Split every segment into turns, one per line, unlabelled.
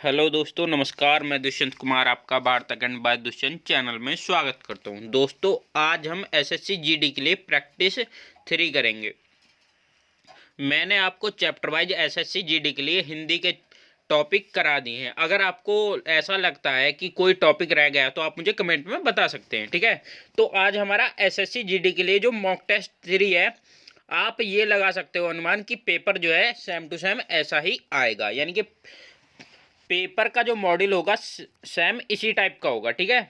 Hello दोस्तों, नमस्कार। मैं दुष्यंत कुमार आपका वार्ताखंड बाय दुष्यंत चैनल में स्वागत करता हूं। दोस्तों, आज हम एसएससी जीडी के लिए प्रैक्टिस 3 करेंगे। मैंने आपको चैप्टर वाइज एसएससी जीडी के लिए हिंदी के टॉपिक करा दिए हैं। अगर आपको ऐसा लगता है कि कोई टॉपिक रह गया तो आप मुझे कमेंट में बता सकते हैं, ठीक है। तो आज हमारा एसएससी जीडी के लिए जो मॉक टेस्ट 3 है, आप ये लगा सकते हो अनुमान कि पेपर जो है सेम टू सेम ऐसा ही आएगा, यानी कि पेपर का जो मॉडल होगा सेम इसी टाइप का होगा, ठीक है।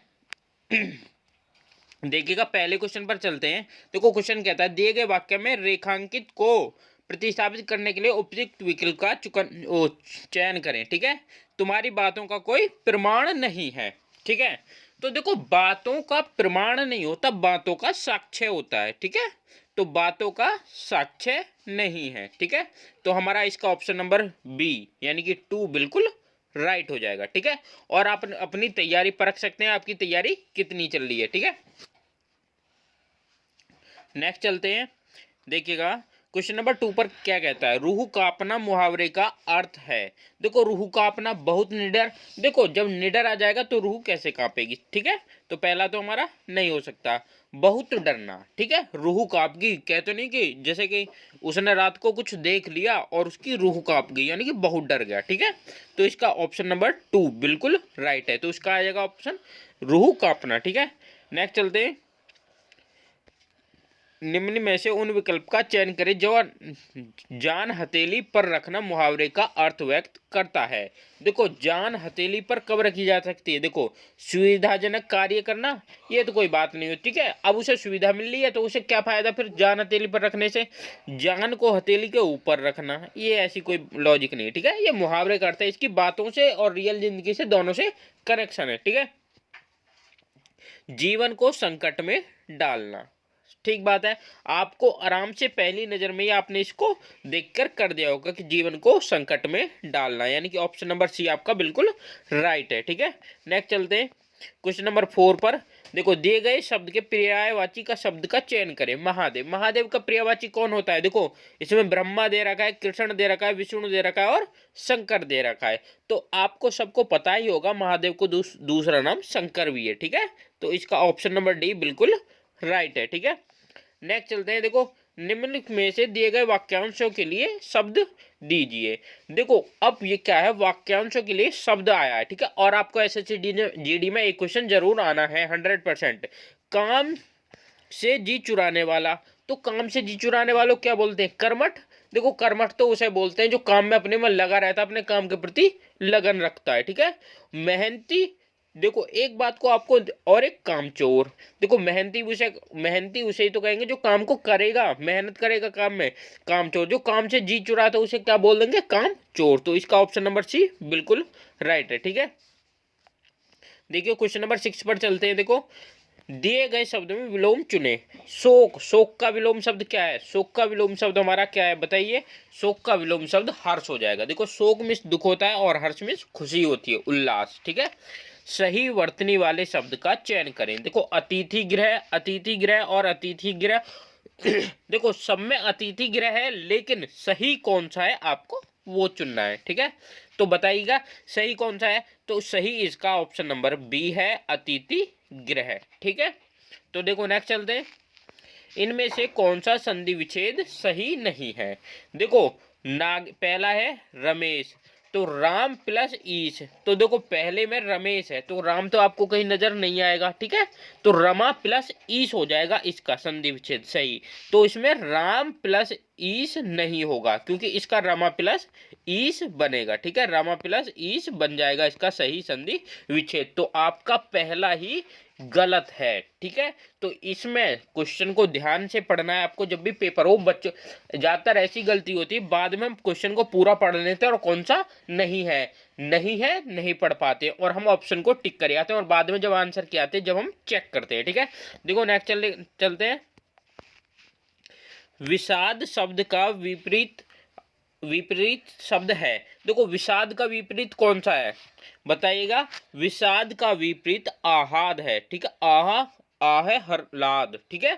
देखिएगा, पहले क्वेश्चन पर चलते हैं। देखो, क्वेश्चन कहता है दिए गए वाक्य में रेखांकित को प्रतिस्थापित करने के लिए उपयुक्त विकल्प का चयन करें, ठीक है। तुम्हारी बातों का कोई प्रमाण नहीं है, ठीक है। तो देखो, बातों का प्रमाण नहीं होता, बातों का साक्ष्य होता है, ठीक है। तो बातों का साक्ष्य नहीं है, ठीक है। तो हमारा इसका ऑप्शन नंबर बी यानी कि 2 बिल्कुल राइट हो जाएगा, ठीक है। और आप अपनी तैयारी परख सकते हैं, आपकी तैयारी कितनी चल रही है, ठीक है। नेक्स्ट चलते हैं। देखिएगा, क्वेश्चन नंबर 2 पर क्या कहता है। रूह कांपना मुहावरे का अर्थ है। देखो, रूह कांपना बहुत निडर। देखो, जब निडर आ जाएगा तो रूह कैसे कांपेगी, ठीक है। तो पहला तो हमारा नहीं हो सकता। बहुत डरना, ठीक है। रूह कांप गई, कहते नहीं कि जैसे कि उसने रात को कुछ देख लिया और उसकी रूह कांप गई, यानी कि बहुत डर गया, ठीक है। तो इसका ऑप्शन नंबर 2 बिल्कुल राइट है। तो इसका आ जाएगा ऑप्शन रूह कांपना, ठीक है। नेक्स्ट चलते हैं। निम्न में से उन विकल्प का चयन करें जो जान हथेली पर रखना मुहावरे का अर्थ व्यक्त करता है। देखो, जान हथेली पर कब रखी जा सकती है। देखो, सुविधाजनक कार्य करना, ये तो कोई बात नहीं हो, ठीक है। अब उसे सुविधा मिल रही है तो उसे क्या फायदा फिर जान हथेली पर रखने से। जान को हथेली के ऊपर रखना, ये ऐसी कोई लॉजिक नहीं है, ठीक है। ये मुहावरे का अर्थ है, इसकी बातों से और रियल जिंदगी से दोनों से कनेक्शन है, ठीक है। जीवन को संकट में डालना, ठीक बात है। आपको आराम से पहली नजर में ही आपने इसको देखकर कर दिया होगा कि जीवन को संकट में डालना, यानी कि ऑप्शन नंबर सी आपका बिल्कुल राइट है, ठीक है। नेक्स्ट चलते हैं क्वेश्चन नंबर 4 पर। देखो, दिए गए शब्द के पर्यायवाची का शब्द का चयन करें। महादेव, महादेव का पर्यायवाची कौन होता है। देखो, इसमें ब्रह्मा दे रखा है, कृष्ण दे रखा है, विष्णु दे रखा है और शंकर दे रखा है। तो आपको सबको पता ही होगा महादेव को दूसरा नाम शंकर भी है, ठीक है। तो इसका ऑप्शन नंबर डी बिल्कुल राइट है, ठीक है। नेक्स्ट चलते हैं। देखो, निम्नलिखित में से दिए गए वाक्यांशों के लिए शब्द दीजिए। देखो, अब ये क्या है, वाक्यांशों के लिए शब्द आया है, ठीक है। और आपको एसएससी जीडी में एक क्वेश्चन जरूर आना है 100%। काम से जी चुराने वाला, तो काम से जी चुराने वालों क्या बोलते हैं, कर्मठ। देखो, कर्मठ तो उसे बोलते हैं जो काम में अपने में लगा रहता है, अपने काम के प्रति लगन रखता है, ठीक है। मेहनती, देखो एक बात को आपको, और एक कामचोर। देखो, मेहनती उसे ही तो कहेंगे जो काम को करेगा, मेहनत करेगा काम में। कामचोर जो काम से जी चुराता है उसे क्या बोल देंगे, काम चोर। तो इसका ऑप्शन नंबर सी बिल्कुल राइट है, ठीक है। देखिए, क्वेश्चन नंबर 6 पर चलते हैं। देखो, दिए गए शब्द में विलोम चुने। शोक, शोक का विलोम शब्द क्या है। शोक का विलोम शब्द हमारा क्या है, बताइए। शोक का विलोम शब्द हर्ष हो जाएगा। देखो, शोक में दुख होता है और हर्ष में खुशी होती है, उल्लास, ठीक है। सही वर्तनी वाले शब्द का चयन करें। देखो, अतिथि गृह, अतिथि गृह और अतिथि गृह। देखो, सब में अतिथि गृह है, लेकिन सही कौन सा है आपको वो चुनना है, ठीक है। तो बताइएगा सही कौन सा है। तो सही इसका ऑप्शन नंबर बी है, अतिथि गृह, ठीक है। तो देखो, नेक्स्ट चलते हैं। इनमें से कौन सा संधि विच्छेद सही नहीं है। देखो, पहला है रमेश, तो राम प्लस ईश। तो देखो, पहले में रमेश है तो राम तो आपको कहीं नजर नहीं आएगा, ठीक है। तो रमा प्लस ईश हो जाएगा इसका संधि विच्छेद सही। तो इसमें राम प्लस ईश नहीं होगा, क्योंकि इसका रमा प्लस ईश बनेगा, ठीक है। रमा प्लस ईश बन जाएगा इसका सही संधि विच्छेद। तो आपका पहला ही गलत है, ठीक है। तो इसमें क्वेश्चन को ध्यान से पढ़ना है आपको। जब भी पेपर हो, बच्चों ज्यादातर ऐसी गलती होती है, बाद में हम क्वेश्चन को पूरा पढ़ लेते हैं और कौन सा नहीं है नहीं पढ़ पाते, और हम ऑप्शन को टिक कर आते हैं और बाद में जब आंसर किए आते हैं, जब हम चेक करते हैं, ठीक है। देखो, नेक्स्ट चलते हैं। विषाद शब्द का विपरीत शब्द है। देखो, विषाद का विपरीत कौन सा है, बताइएगा। विषाद का विपरीत आहाद है, ठीक है। आह है हरलाद, ठीक है।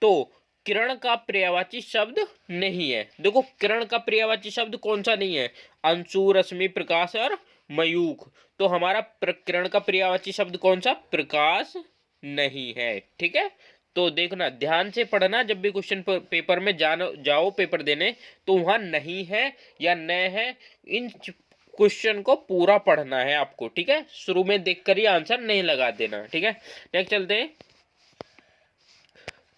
तो किरण का पर्यायवाची शब्द नहीं है। देखो, किरण का पर्यायवाची शब्द कौन सा नहीं है, अंशु, रश्मि, प्रकाश और मयूख। तो हमारा प्रकीर्ण का पर्यायवाची शब्द कौन सा? प्रकाश नहीं है। ठीक है, तो देखना ध्यान से पढ़ना, जब भी क्वेश्चन पेपर में जाओ पेपर देने, तो वहां नहीं है या न है, इन क्वेश्चन को पूरा पढ़ना है आपको। ठीक है, शुरू में देखकर ही आंसर नहीं लगा देना। ठीक है, नेक्स्ट चलते हैं।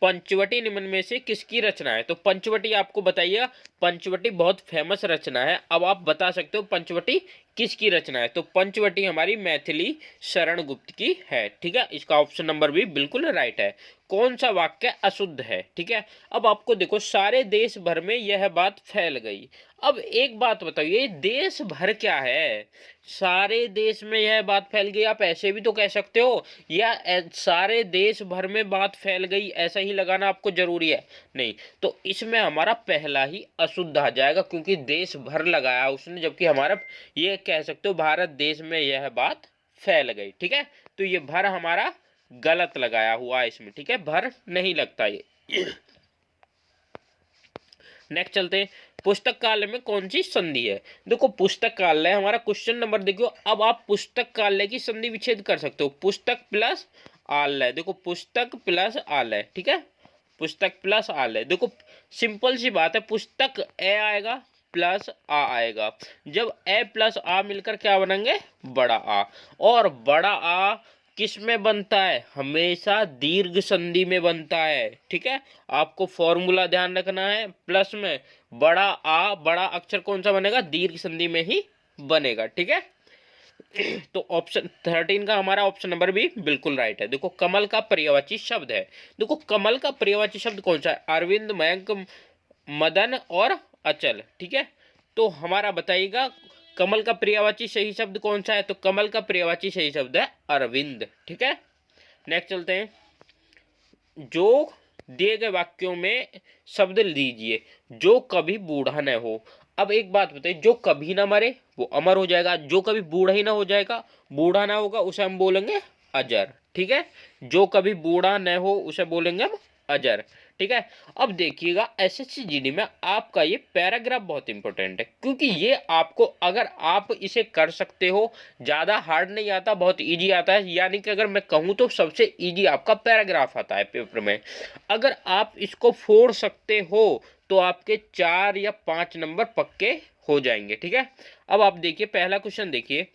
पंचवटी निम्न में से किसकी रचना है? तो पंचवटी आपको बताइए, पंचवटी बहुत फेमस रचना है। अब आप बता सकते हो पंचवटी किसकी रचना है? तो पंचवटी हमारी मैथिली शरण गुप्त की है। ठीक है, इसका ऑप्शन नंबर भी बिल्कुल राइट है। कौन सा वाक्य अशुद्ध है? ठीक है, अब आपको देखो, सारे देश भर में यह बात फैल गई। अब एक बात बताइए, देश भर क्या है? सारे देश में यह बात फैल गई, आप ऐसे भी तो कह सकते हो, या सारे देश भर में बात फैल गई, ऐसा ही लगाना आपको जरूरी है? नहीं, तो इसमें हमारा पहला ही अशुद्ध आ जाएगा, क्योंकि देश भर लगाया उसने, जबकि हमारा ये कह सकते हो भारत देश में यह बात फैल गई। ठीक है, तो ये भर हमारा गलत लगाया हुआ है इसमें। ठीक है, भर नहीं लगता ये। नेक्स्ट चलते हैं। पुस्तकालय में कौन सी संधि है? देखो, पुस्तकालय हमारा क्वेश्चन नंबर देखो। अब आप पुस्तकालय की संधि विच्छेद कर सकते हो, पुस्तक प्लस आलय। देखो, पुस्तक प्लस आलय। ठीक है, पुस्तक प्लस आलय। देखो, सिंपल सी बात है, पुस्तक ए आएगा प्लस आ आएगा। जब ए प्लस आ मिलकर क्या बनेंगे? बड़ा आ। और बड़ा आ किस में बनता है? हमेशा दीर्घ संधि में बनता है। ठीक है, आपको फॉर्मूला ध्यान रखना है। प्लस में बड़ा आ, बड़ा अक्षर कौन सा बनेगा? दीर्घ संधि में ही बनेगा। ठीक है, तो ऑप्शन 13 का हमारा ऑप्शन नंबर भी बिल्कुल राइट है। देखो, कमल का पर्यायवाची शब्द है। देखो, कमल का पर्यायवाची शब्द कौन सा है? अरविंद, मयंक, मदन और अचल। ठीक है, तो हमारा बताइएगा कमल का पर्यायवाची सही शब्द कौन सा है? तो कमल का पर्यायवाची सही शब्द है अरविंद। ठीक है, नेक्स्ट चलते हैं। जो दिए गए वाक्यों में शब्द लीजिए जो कभी बूढ़ा न हो। अब एक बात बताइए, जो कभी ना मरे वो अमर हो जाएगा, जो कभी बूढ़ा ही ना हो जाएगा, बूढ़ा ना होगा, उसे हम बोलेंगे अजर। ठीक है, जो कभी बूढ़ा न हो उसे बोलेंगे हम अजर। ठीक है, अब देखिएगा एसएससी जीडी में आपका ये पैराग्राफ बहुत इंपॉर्टेंट है, क्योंकि ये आपको, अगर आप इसे कर सकते हो, ज़्यादा हार्ड नहीं आता, बहुत इजी आता है। यानी कि अगर मैं कहूँ तो सबसे इजी आपका पैराग्राफ आता है पेपर में। अगर आप इसको फोड़ सकते हो तो आपके 4 या 5 नंबर पक्के हो जाएंगे। ठीक है, अब आप देखिए पहला क्वेश्चन देखिए।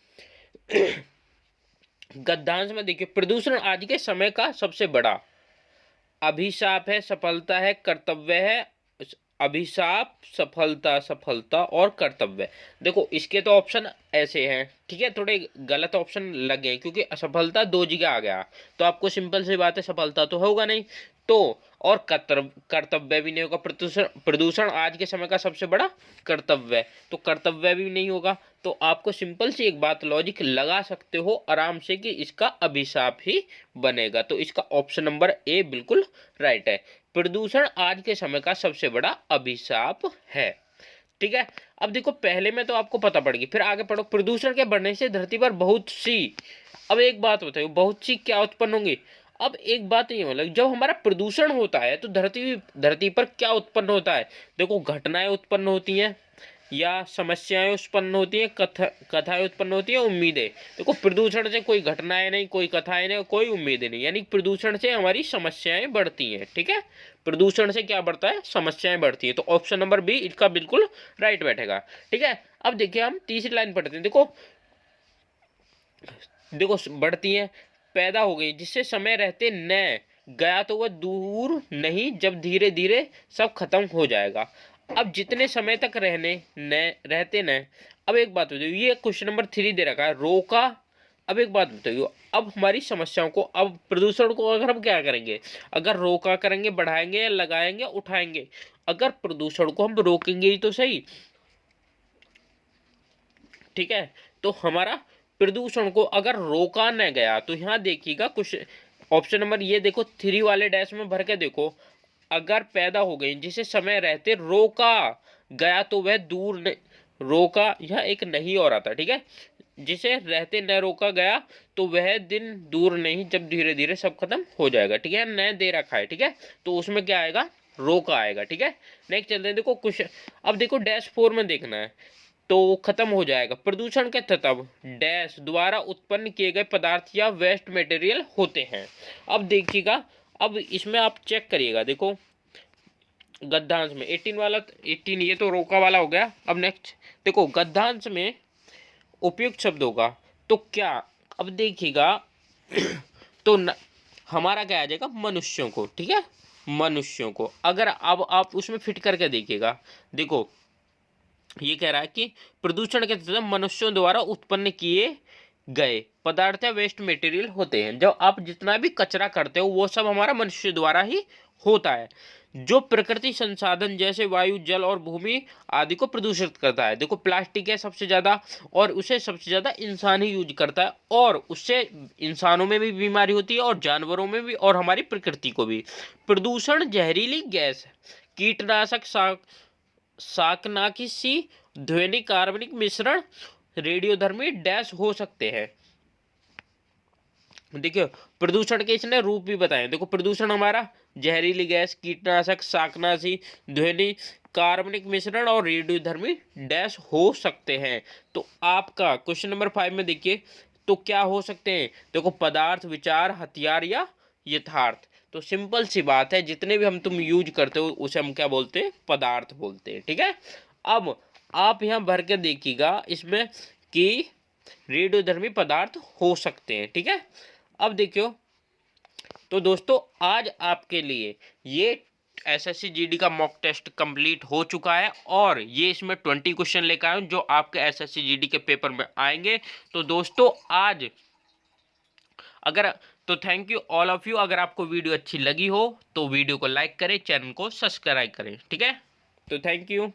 गद्यांश में देखिए, प्रदूषण आज के समय का सबसे बड़ा अभिशाप है, सफलता है, कर्तव्य है। अभिशाप, सफलता, सफलता और कर्तव्य। देखो, इसके तो ऑप्शन ऐसे हैं। ठीक है, थोड़े गलत ऑप्शन लगे क्योंकि असफलता 2 जगह आ गया, तो आपको सिंपल सी बात है, सफलता तो होगा नहीं, तो और कर्तव्य भी नहीं होगा। प्रदूषण, प्रदूषण आज के समय का सबसे बड़ा कर्तव्य, तो कर्तव्य भी नहीं होगा। तो आपको सिंपल सी एक बात लॉजिक लगा सकते हो आराम से कि इसका अभिशाप ही बनेगा। तो इसका ऑप्शन नंबर ए बिल्कुल राइट है। प्रदूषण आज के समय का सबसे बड़ा अभिशाप है। ठीक है, अब देखो, पहले में तो आपको पता पड़ गई, फिर आगे पढ़ो। प्रदूषण के बढ़ने से धरती पर बहुत सी, अब एक बात बताइए, बहुत सी क्या उत्पन्न होंगी? अब एक बात ये, मतलब जब हमारा प्रदूषण होता है तो धरती पर क्या उत्पन्न होता है? देखो, घटनाएं उत्पन्न होती हैं या समस्याएं उत्पन्न होती हैं, कथाएं उत्पन्न होती हैं, उम्मीदें। देखो, प्रदूषण से कोई घटनाएं नहीं, कोई कथाएं नहीं, कोई उम्मीदें नहीं, यानी प्रदूषण से हमारी समस्याएं बढ़ती हैं। ठीक है, प्रदूषण से क्या बढ़ता है? समस्याएं बढ़ती हैं। तो ऑप्शन नंबर बी इसका बिल्कुल राइट बैठेगा। ठीक है, अब देखिए हम तीसरी लाइन पढ़ते हैं। देखो, देखो बढ़ती हैं, पैदा हो गई, जिससे समय रहते न गया तो वह दूर नहीं, जब धीरे धीरे सब खत्म हो जाएगा। अब जितने समय तक रहते न। अब एक बात बताइए, ये क्वेश्चन नंबर 3 दे रखा है, रोका। अब एक बात बताइए, अब हमारी समस्याओं को, अब प्रदूषण को अगर हम क्या करेंगे, अगर रोका करेंगे, बढ़ाएंगे या लगाएंगे, उठाएंगे? अगर प्रदूषण को हम रोकेंगे ही तो सही। ठीक है, तो हमारा प्रदूषण को अगर रोका न गया, तो यहाँ देखिएगा कुछ ऑप्शन नंबर ये देखो, 3 वाले डैश में भर के देखो। अगर पैदा हो गई जिसे समय रहते रोका गया तो वह दूर न, रोका, यह एक नहीं और आता। ठीक है, जिसे रहते न रोका गया तो वह दिन दूर नहीं, जब धीरे धीरे सब खत्म हो जाएगा। ठीक है, न दे रखा है। ठीक है, तो उसमें क्या आएगा? रोका आएगा। ठीक है, नेक्स्ट चलते हैं। देखो कुछ, अब देखो डैश 4 में देखना है, तो खत्म हो जाएगा। प्रदूषण के तत्व डैश द्वारा उत्पन्न किए गए पदार्थ या वेस्ट मटेरियल होते हैं। अब देखिएगा, अब इसमें आप चेक करिएगा, देखो गद्यांश में 18 वाला, 18 ये तो रोका वाला हो गया। अब नेक्स्ट देखो गद्यांश में उपयुक्त शब्द होगा तो क्या, अब देखिएगा तो हमारा क्या आ जाएगा, मनुष्यों को, ठीक है, मनुष्यों को। अगर अब आप उसमें फिट करके देखिएगा, देखो ये कह रहा है कि प्रदूषण के तत्व मनुष्यों द्वारा उत्पन्न किए गए पदार्थ या वेस्ट मटेरियल होते हैं। जब आप जितना भी कचरा करते हो वो सब हमारा मनुष्य द्वारा ही होता है, जो प्रकृति संसाधन जैसे वायु, जल और भूमि आदि को प्रदूषित करता है। देखो प्लास्टिक है सबसे ज़्यादा, और उसे सबसे ज़्यादा इंसान ही यूज करता है, और उससे इंसानों में भी बीमारी होती है और जानवरों में भी और हमारी प्रकृति को भी। प्रदूषण जहरीली गैस, कीटनाशक, शाकनाशी, ध्वनि, कार्बनिक मिश्रण, रेडियोधर्मी डैश हो सकते हैं। देखियो प्रदूषण के इसने रूप भी बताए। देखो प्रदूषण हमारा जहरीली गैस, कीटनाशक, शाकनाशी, ध्वनि, कार्बनिक मिश्रण और रेडियोधर्मी डैश हो सकते हैं। तो आपका क्वेश्चन नंबर 5 में देखिए तो क्या हो सकते हैं, देखो पदार्थ, विचार, हथियार या यथार्थ। तो सिंपल सी बात है, जितने भी हम तुम यूज करते हो उसे हम क्या बोलते हैं, पदार्थ बोलते हैं, ठीक है। अब आप यहाँ भर के देखिएगा इसमें कि रेडियोधर्मी पदार्थ हो सकते हैं, ठीक है। अब देखियो तो दोस्तों आज आपके लिए ये एसएससी जीडी का मॉक टेस्ट कंप्लीट हो चुका है, और ये इसमें 20 क्वेश्चन लेकर आया हूं जो आपके एसएससी जीडी के पेपर में आएंगे। तो दोस्तों आज अगर तो thank you all of you. अगर आपको वीडियो अच्छी लगी हो तो वीडियो को लाइक करें, चैनल को सब्सक्राइब करें, ठीक है। तो थैंक यू।